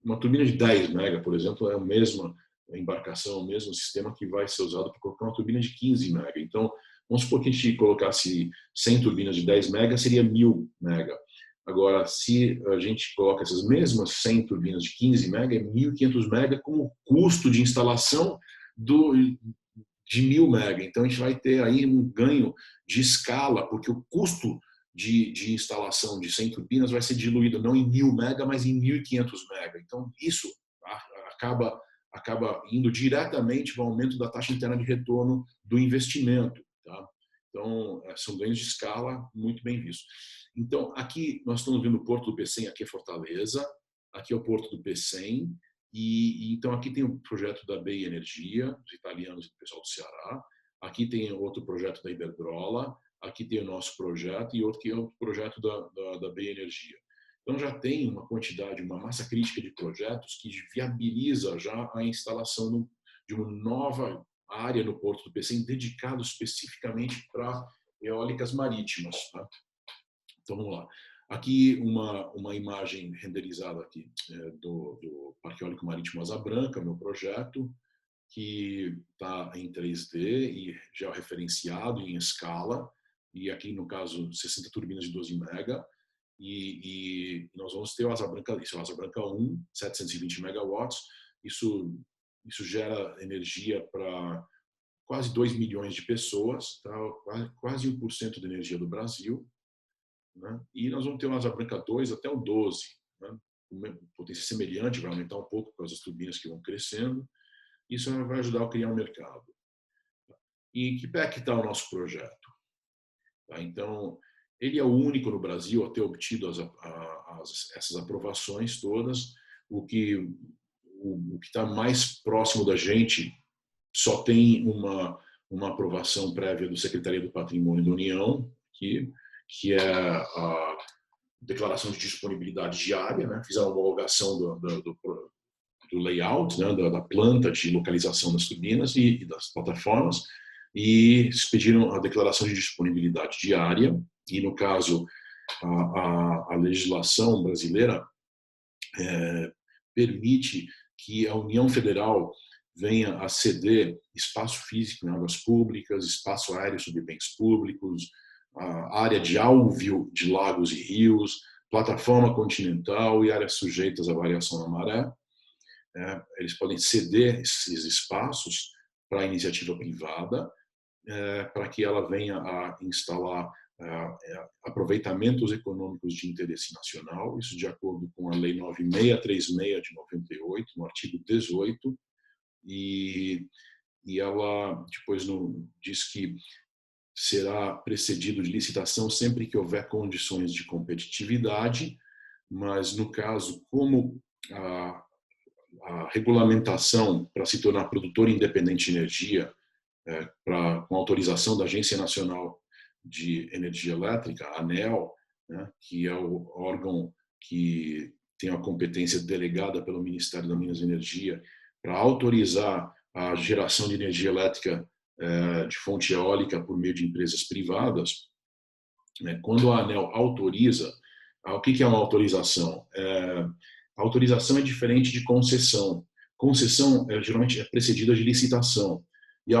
uma turbina de 10 mega, por exemplo, é a mesma embarcação, o mesmo sistema que vai ser usado para colocar uma turbina de 15 mega. Então, vamos supor que a gente colocasse 100 turbinas de 10 mega, seria 1000 mega. Agora, se a gente coloca essas mesmas 100 turbinas de 15 mega, é 1.500 mega com o custo de instalação de 1000 mega. Então, a gente vai ter aí um ganho de escala, porque o custo de instalação de 100 turbinas vai ser diluído não em 1000 mega, mas em 1.500 mega. Então, isso acaba indo diretamente para o aumento da taxa interna de retorno do investimento. Tá? Então, são ganhos de escala muito bem vistos. Então, aqui nós estamos vendo o Porto do Pecém, aqui é Fortaleza, aqui é o Porto do Pecém, e então aqui tem o projeto da BEI Energia, dos italianos e do pessoal do Ceará, aqui tem outro projeto da Iberdrola, aqui tem o nosso projeto e outro que é o projeto da BEI Energia. Então já tem uma quantidade, uma massa crítica de projetos que viabiliza já a instalação de uma nova área no Porto do Pecém dedicado especificamente para eólicas marítimas. Tá? Então vamos lá. Aqui uma imagem renderizada aqui do Parque Eólico Marítimo Asa Branca, meu projeto, que está em 3D e georreferenciado em escala, e aqui no caso 60 turbinas de 12 mega, e nós vamos ter o Asa Branca, isso é o Asa Branca 1, 720 megawatts, isso gera energia para quase 2 milhões de pessoas, tá? Quase 1% da energia do Brasil, né? E nós vamos ter o Asa Branca 2 até o 12, né? Potência semelhante, vai aumentar um pouco com as turbinas que vão crescendo. Isso vai ajudar a criar um mercado. E em que pé que está o nosso projeto? Tá? Então, ele é o único no Brasil a ter obtido essas aprovações todas. O que está mais próximo da gente só tem uma aprovação prévia do Secretaria do Patrimônio da União, que é a declaração de disponibilidade diária, né? Fizeram a homologação do layout, né, da planta de localização das turbinas e das plataformas, e pediram a declaração de disponibilidade diária. E, no caso, a legislação brasileira permite que a União Federal venha a ceder espaço físico em águas públicas, espaço aéreo sobre bens públicos, a área de alvio de lagos e rios, plataforma continental e áreas sujeitas à variação da maré. Eles podem ceder esses espaços para a iniciativa privada, para que ela venha a instalar aproveitamentos econômicos de interesse nacional, isso de acordo com a Lei 9636 de 98, no artigo 18, e ela depois diz que será precedido de licitação sempre que houver condições de competitividade, mas no caso, como a regulamentação para se tornar produtor independente de energia, com autorização da Agência Nacional de Energia Elétrica, a ANEEL, né, que é o órgão que tem a competência delegada pelo Ministério da Minas e Energia para autorizar a geração de energia elétrica de fonte eólica por meio de empresas privadas. Quando a ANEEL autoriza, o que é uma autorização? A autorização é diferente de concessão. Concessão geralmente é precedida de licitação. E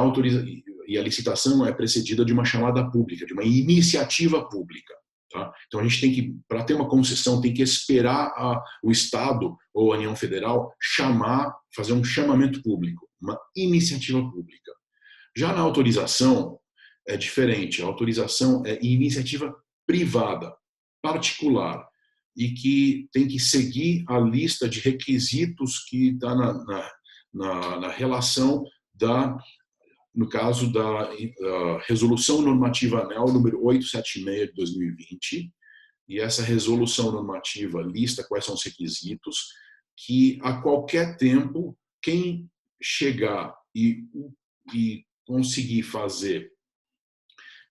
a licitação é precedida de uma chamada pública, de uma iniciativa pública. Tá? Então, a gente tem que, para ter uma concessão, tem que esperar o Estado ou a União Federal fazer um chamamento público, uma iniciativa pública. Já na autorização é diferente. A autorização é iniciativa privada, particular, e que tem que seguir a lista de requisitos que está na relação no caso da Resolução Normativa ANEEL número 876 de 2020, e essa resolução normativa lista quais são os requisitos que, a qualquer tempo, quem chegar e conseguir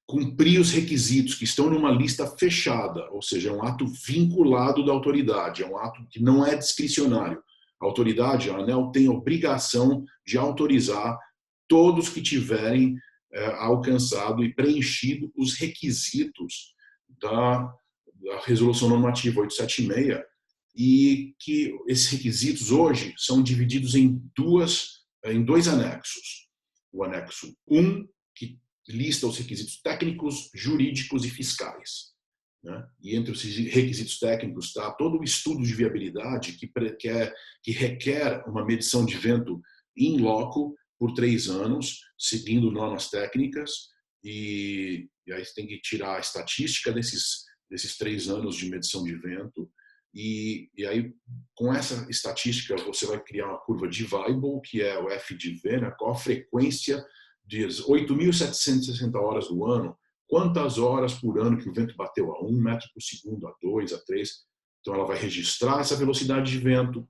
cumprir os requisitos que estão numa lista fechada, ou seja, é um ato vinculado da autoridade, é um ato que não é discricionário. A autoridade, a ANEEL, tem obrigação de autorizar todos que tiverem alcançado e preenchido os requisitos da Resolução Normativa 876, e que esses requisitos hoje são divididos em dois anexos. O anexo 1, que lista os requisitos técnicos, jurídicos e fiscais, né? E entre os requisitos técnicos está todo o estudo de viabilidade que requer uma medição de vento in loco por 3 anos, seguindo normas técnicas, e aí você tem que tirar a estatística desses 3 anos de medição de vento, e aí com essa estatística você vai criar uma curva de Weibull, que é o F de V, né? Qual a frequência de 8.760 horas do ano, quantas horas por ano que o vento bateu a 1 metro por segundo, a 2, a 3. Então ela vai registrar essa velocidade de vento.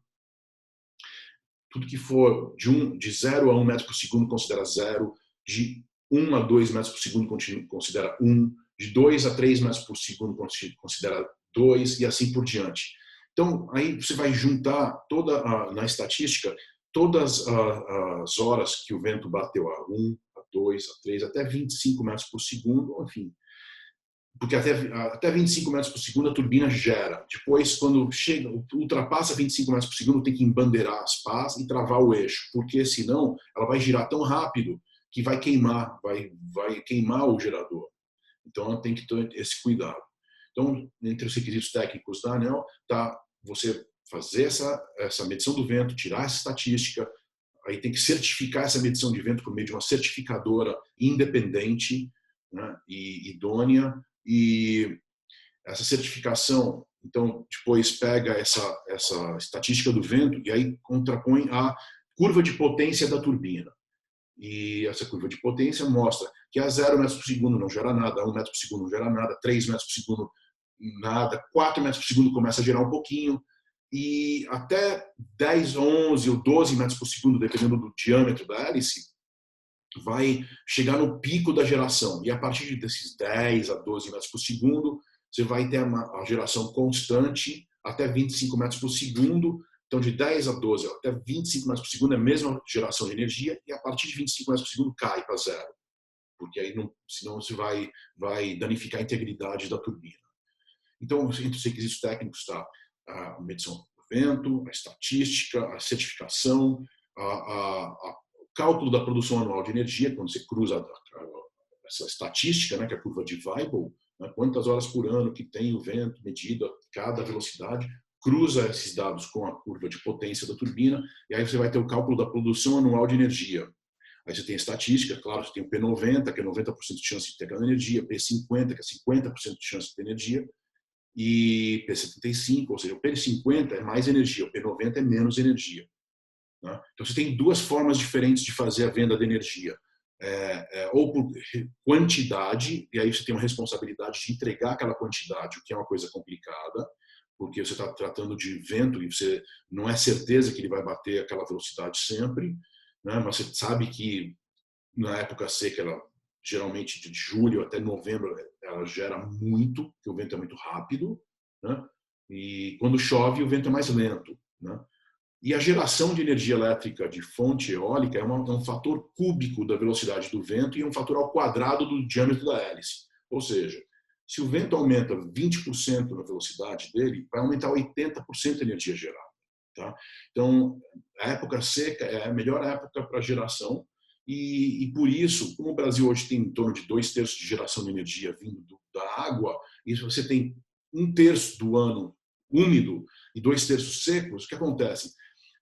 Tudo que for de 0 a 1 metro por segundo considera 0, de 1 a 2 metros por segundo considera 1, de 2 a 3 metros por segundo considera 2, e assim por diante. Então, aí você vai juntar na estatística todas as horas que o vento bateu a 1, a 2, a 3, até 25 metros por segundo, enfim. Porque até 25 metros por segundo a turbina gera. Depois, quando ultrapassa 25 metros por segundo, tem que embandeirar as pás e travar o eixo, porque senão ela vai girar tão rápido que vai queimar o gerador. Então, ela tem que ter esse cuidado. Então, entre os requisitos técnicos da ANEEL, está você fazer essa medição do vento, tirar essa estatística, aí tem que certificar essa medição de vento por meio de uma certificadora independente, né, e idônea, e essa certificação, então, depois pega essa estatística do vento e aí contrapõe a curva de potência da turbina. E essa curva de potência mostra que a 0 metros por segundo não gera nada, a 1 metro por segundo não gera nada, 3 metros por segundo nada, 4 metros por segundo começa a gerar um pouquinho, e até 10, 11 ou 12 metros por segundo, dependendo do diâmetro da hélice, vai chegar no pico da geração. E a partir desses 10 a 12 metros por segundo, você vai ter a geração constante até 25 metros por segundo. Então, de 10 a 12 até 25 metros por segundo é a mesma geração de energia, e a partir de 25 metros por segundo cai para 0. Porque aí senão você vai danificar a integridade da turbina. Então, entre os requisitos técnicos está a medição do vento, a estatística, a certificação, o cálculo da produção anual de energia, quando você cruza essa estatística, né, que é a curva de Weibull, né, quantas horas por ano que tem o vento medido a cada velocidade, cruza esses dados com a curva de potência da turbina, e aí você vai ter o cálculo da produção anual de energia. Aí você tem a estatística, claro, você tem o P90, que é 90% de chance de ter aquela energia, P50, que é 50% de chance de ter energia, e P75, ou seja, o P50 é mais energia, o P90 é menos energia, né? Então você tem duas formas diferentes de fazer a venda de energia. Ou por quantidade, e aí você tem uma responsabilidade de entregar aquela quantidade, o que é uma coisa complicada, porque você está tratando de vento e você não é certeza que ele vai bater aquela velocidade sempre, né? Mas você sabe que na época seca, geralmente de julho até novembro, ela gera muito, porque o vento é muito rápido, né? E quando chove, o vento é mais lento, né? E a geração de energia elétrica de fonte eólica é um fator cúbico da velocidade do vento e um fator ao quadrado do diâmetro da hélice. Ou seja, se o vento aumenta 20% na velocidade dele, vai aumentar 80% a energia gerada. Tá? Então, a época seca é a melhor época para geração, e por isso, como o Brasil hoje tem em torno de 2/3 de geração de energia vindo da água, e você tem 1/3 do ano úmido e 2/3 secos, o que acontece?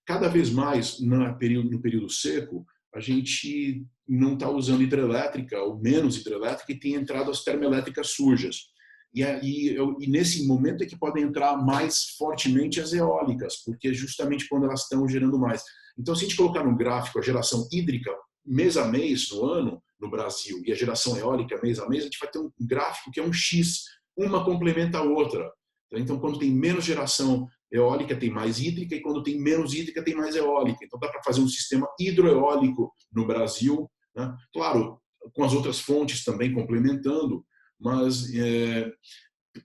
Cada vez mais, no período seco, a gente não está usando hidrelétrica, ou menos hidrelétrica, e tem entrado as termoelétricas sujas. E nesse momento é que podem entrar mais fortemente as eólicas, porque é justamente quando elas estão gerando mais. Então, se a gente colocar no gráfico a geração hídrica mês a mês no ano, no Brasil, e a geração eólica mês a mês, a gente vai ter um gráfico que é um X, uma complementa a outra. Então, quando tem menos geração eólica, tem mais hídrica, e quando tem menos hídrica, tem mais eólica. Então, dá para fazer um sistema hidroeólico no Brasil, né? Claro, com as outras fontes também complementando, mas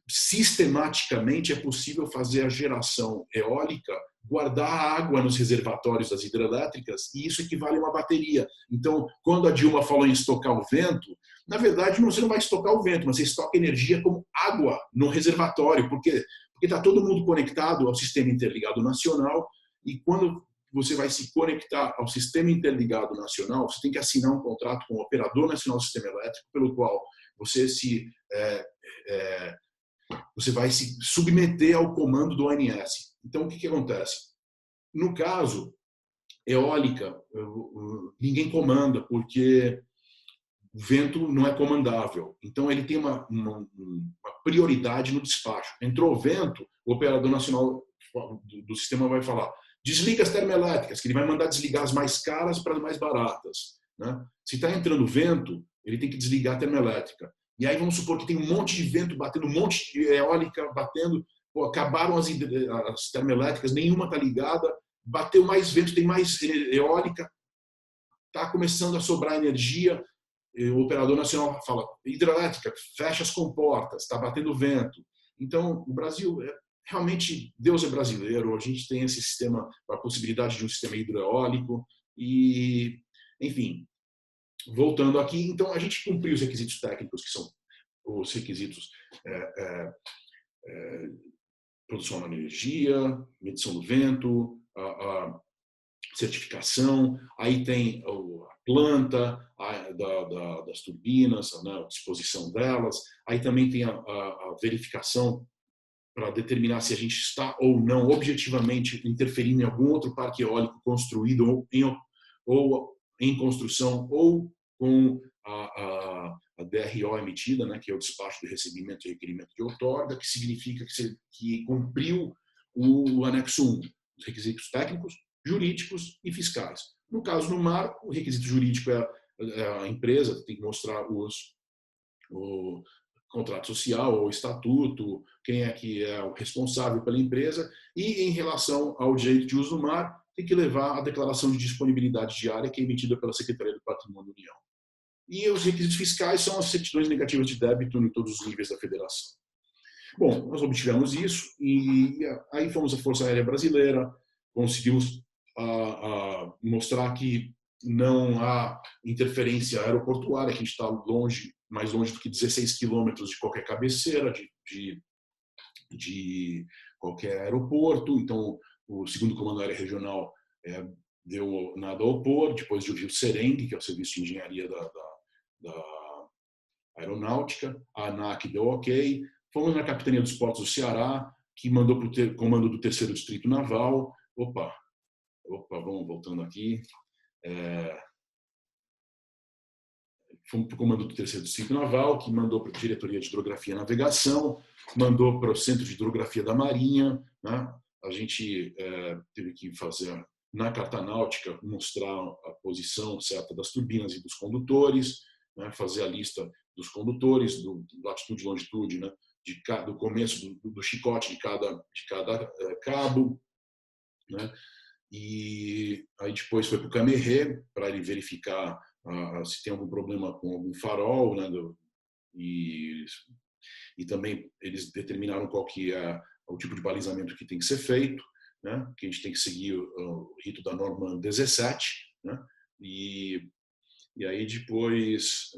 sistematicamente é possível fazer a geração eólica guardar a água nos reservatórios das hidrelétricas, e isso equivale a uma bateria. Então, quando a Dilma falou em estocar o vento, na verdade, você não vai estocar o vento, mas você estoca energia como água no reservatório, porque está todo mundo conectado ao Sistema Interligado Nacional, e quando você vai se conectar ao Sistema Interligado Nacional, você tem que assinar um contrato com o Operador Nacional do Sistema Elétrico, pelo qual você você vai se submeter ao comando do ONS. Então, o que acontece? No caso, eólica, ninguém comanda, porque o vento não é comandável. Então, ele tem uma prioridade no despacho. Entrou o vento, o Operador Nacional do Sistema vai falar: desliga as termoelétricas, que ele vai mandar desligar as mais caras para as mais baratas, né? Se está entrando vento, ele tem que desligar a termoelétrica. E aí vamos supor que tem um monte de vento batendo, um monte de eólica batendo, pô, acabaram as termoelétricas, nenhuma está ligada, bateu mais vento, tem mais eólica, está começando a sobrar energia, o Operador Nacional fala: hidrelétrica, fecha as comportas, está batendo vento. Então, o Brasil, realmente, Deus é brasileiro, a gente tem esse sistema, a possibilidade de um sistema hidroeólico, e, enfim, voltando aqui, então a gente cumpriu os requisitos técnicos, que são os requisitos produção de energia, medição do vento, a certificação, aí tem a planta das turbinas, a disposição delas, aí também tem a verificação para determinar se a gente está ou não objetivamente interferindo em algum outro parque eólico construído ou em construção, ou com a DRO emitida, né, que é o despacho de recebimento e requerimento de outorga, que significa que cumpriu o anexo 1, os requisitos técnicos, jurídicos e fiscais. No caso, no mar, o requisito jurídico é a empresa tem que mostrar o contrato social ou estatuto, quem é que é o responsável pela empresa, e em relação ao direito de uso do mar, tem que levar a declaração de disponibilidade diária, que é emitida pela Secretaria do Patrimônio da União. E os requisitos fiscais são as certidões negativas de débito em todos os níveis da federação. Bom, nós obtivemos isso, e aí fomos à Força Aérea Brasileira, conseguimos mostrar que não há interferência aeroportuária, que a gente está mais longe do que 16 quilômetros de qualquer cabeceira, de qualquer aeroporto. Então, o 2º Comando Aéreo Regional deu nada ao opor, depois de ouvir o SERENG, que é o Serviço de Engenharia da Aeronáutica, a ANAC deu ok. Fomos na Capitania dos Portos do Ceará, que mandou para o comando do 3º Distrito Naval. Opa, vamos voltando aqui. Fomos para o comando do 3º Distrito Naval, que mandou para a Diretoria de Hidrografia e Navegação, mandou para o Centro de Hidrografia da Marinha, né? A gente teve que fazer, na carta náutica, mostrar a posição certa das turbinas e dos condutores, né? Fazer a lista dos condutores, do latitude e longitude, né? Do começo do chicote de cada cabo, né? E aí depois foi para o Camerê, para ele verificar se tem algum problema com algum farol, né? E também eles determinaram qual que é o tipo de balizamento que tem que ser feito, né? Que a gente tem que seguir o rito da norma 17, né? E aí depois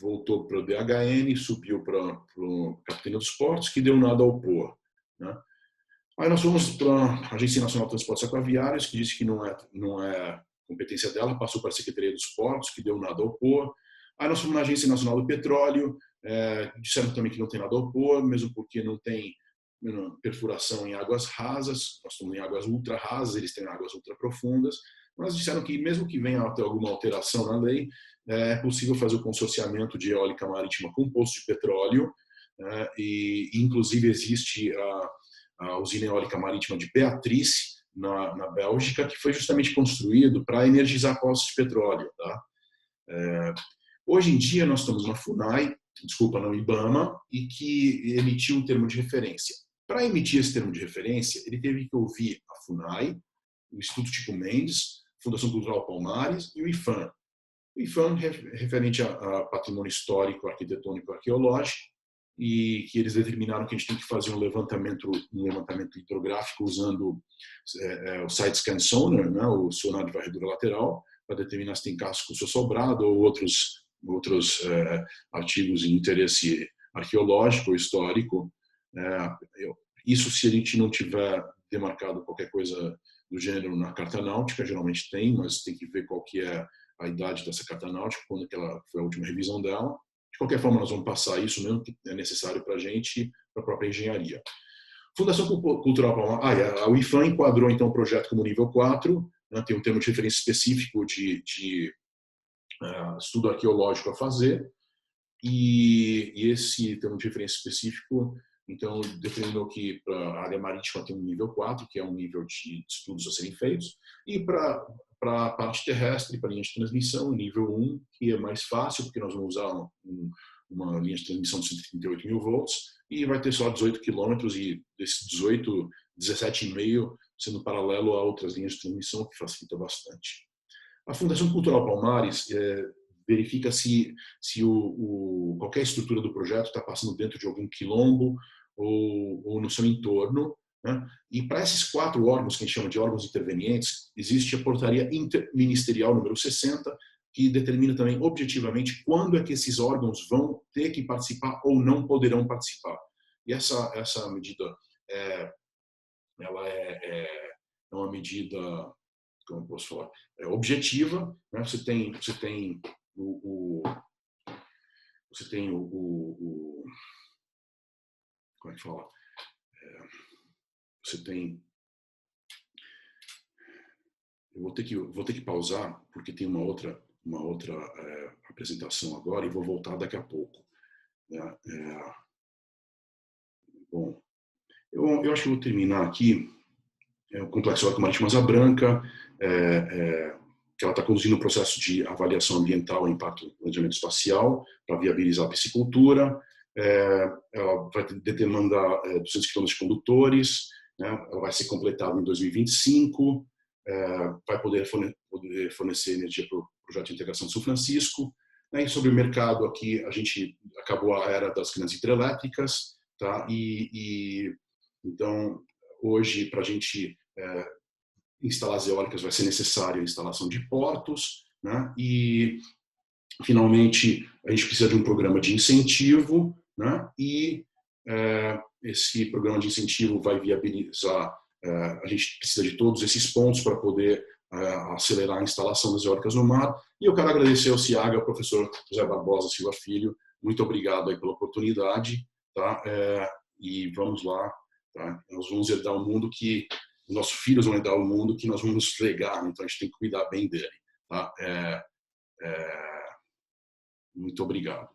voltou para o DHN, subiu para o Capitania dos Portos, que deu nada ao opor, né? Aí nós fomos para a Agência Nacional de Transportes Aquaviários, que disse que não é competência dela, passou para a Secretaria dos Portos, que deu nada a opor. Aí nós fomos na Agência Nacional do Petróleo, disseram também que não tem nada a opor, mesmo porque não tem perfuração em águas rasas, nós estamos em águas ultra rasas, eles têm águas ultra profundas. mas disseram que mesmo que venha a ter alguma alteração na lei, é possível fazer o consorciamento de eólica marítima com poço de petróleo, e inclusive existe a usina eólica marítima de Beatrice, na Bélgica, que foi justamente construído para energizar poços de petróleo. Tá? Hoje em dia nós estamos na FUNAI, desculpa, no IBAMA, e que emitiu um termo de referência. Para emitir esse termo de referência, ele teve que ouvir a FUNAI, o Instituto Chico Mendes, Fundação Cultural Palmares e o IFAM. O IFAM referente a patrimônio histórico, arquitetônico e arqueológico, e que eles determinaram que a gente tem que fazer um levantamento hidrográfico usando o side scan sonar, né, o sonar de varredura lateral, para determinar se tem casco sobrado ou outros artigos de interesse arqueológico ou histórico. Isso se a gente não tiver demarcado qualquer coisa do gênero na carta náutica, geralmente tem, mas tem que ver qual que é a idade dessa carta náutica, quando que ela foi a última revisão dela. De qualquer forma, nós vamos passar isso mesmo que é necessário para a gente, para a própria engenharia. Fundação Cultural Palmares. A UIFAM enquadrou então o projeto como nível 4, né, tem um termo de referência específico de estudo arqueológico a fazer, e esse termo de referência específico, então, determinou que para a área marítima tem um nível 4, que é um nível de estudos a serem feitos, e para a parte terrestre, para a linha de transmissão, nível 1, que é mais fácil, porque nós vamos usar uma linha de transmissão de 138 mil volts, e vai ter só 18 quilômetros, e desses 18, 17,5 sendo paralelo a outras linhas de transmissão, que facilita bastante. A Fundação Cultural Palmares verifica se qualquer estrutura do projeto está passando dentro de algum quilombo ou no seu entorno. Né? E para esses 4 órgãos, que a gente chama de órgãos intervenientes, existe a portaria interministerial número 60, que determina também objetivamente quando é que esses órgãos vão ter que participar ou não poderão participar. E essa medida ela é uma medida, como eu posso falar, objetiva. Né? Você tem como é que fala? Você tem. Eu vou ter que pausar porque tem uma outra apresentação agora e vou voltar daqui a pouco. Bom, eu acho que eu vou terminar aqui. O Complexo Eólico Marítimo Asa Branca, que ela está conduzindo um processo de avaliação ambiental e impacto no planejamento espacial para viabilizar a piscicultura. Ela vai demandar 200 km de condutores, né? Ela vai ser completada em 2025, vai poder fornecer energia para o projeto de integração de São Francisco. Né? E sobre o mercado aqui, a gente acabou a era das grandes hidrelétricas, tá? Então, hoje, para a gente instalar as eólicas, vai ser necessária a instalação de portos, né? E, finalmente, a gente precisa de um programa de incentivo, né? E esse programa de incentivo vai viabilizar, a gente precisa de todos esses pontos para poder acelerar a instalação das eólicas no mar. E eu quero agradecer ao CIAGA, ao professor José Barbosa Silva Filho. Muito obrigado aí pela oportunidade. Tá? E vamos lá. Tá? Nós vamos herdar um mundo que os nossos filhos vão herdar um mundo que nós vamos regar, então a gente tem que cuidar bem dele. Tá? Muito obrigado.